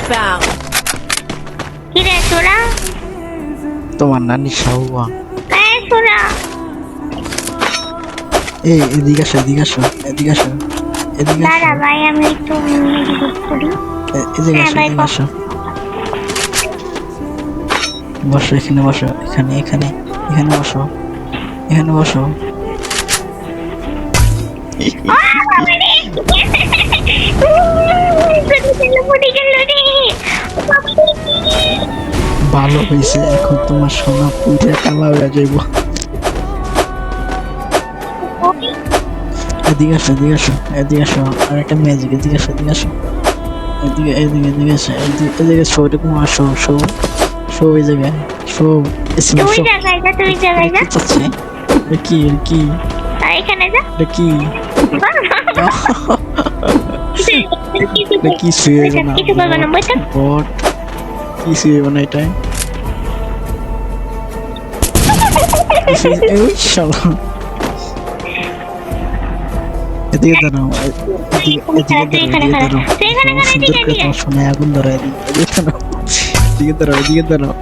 about? কি রে তোরা? তোমার নানি শাহুয়া। তোরা এই এদিকে আসো এদিকে আসো এদিকে আসো এদিকে দাঁড়া আসো ভাই, আমি একটু মেডিটেট করি। এদিকে আসো ভাই, এদিকে আসো বসো এখানে বসো এখানে এখানে এখানে বসো এখানে বসো ভালো হয়েছে এখন তোমার সোনা পুঁতে কালা হয়ে যাইব এদিকে আসো এদিকে আসো এদিকে আসো আর একটা ম্যাজিক এদিকে আসো এদিকে আসো এদিকে এদিকে এদিকে আসো এদিকে শো এরকম আসো শো শো এই জায়গায় শো তুই জায়গায় যা, তুই জায়গায় যা। চাচ্ছে কি কি এখানে যা। কি কি শুয়ে না কিছু করবে না, বইটা বট কি শুয়ে না এটাই এই শালা এদিকে দাঁড়াও এদিকে দাঁড়াও সুন্দর করে তোমার সোনায় আগুন ধরায় দিই এদিকে দাঁড়াও এদিকে দাঁড়াও এদিকে দাঁড়াও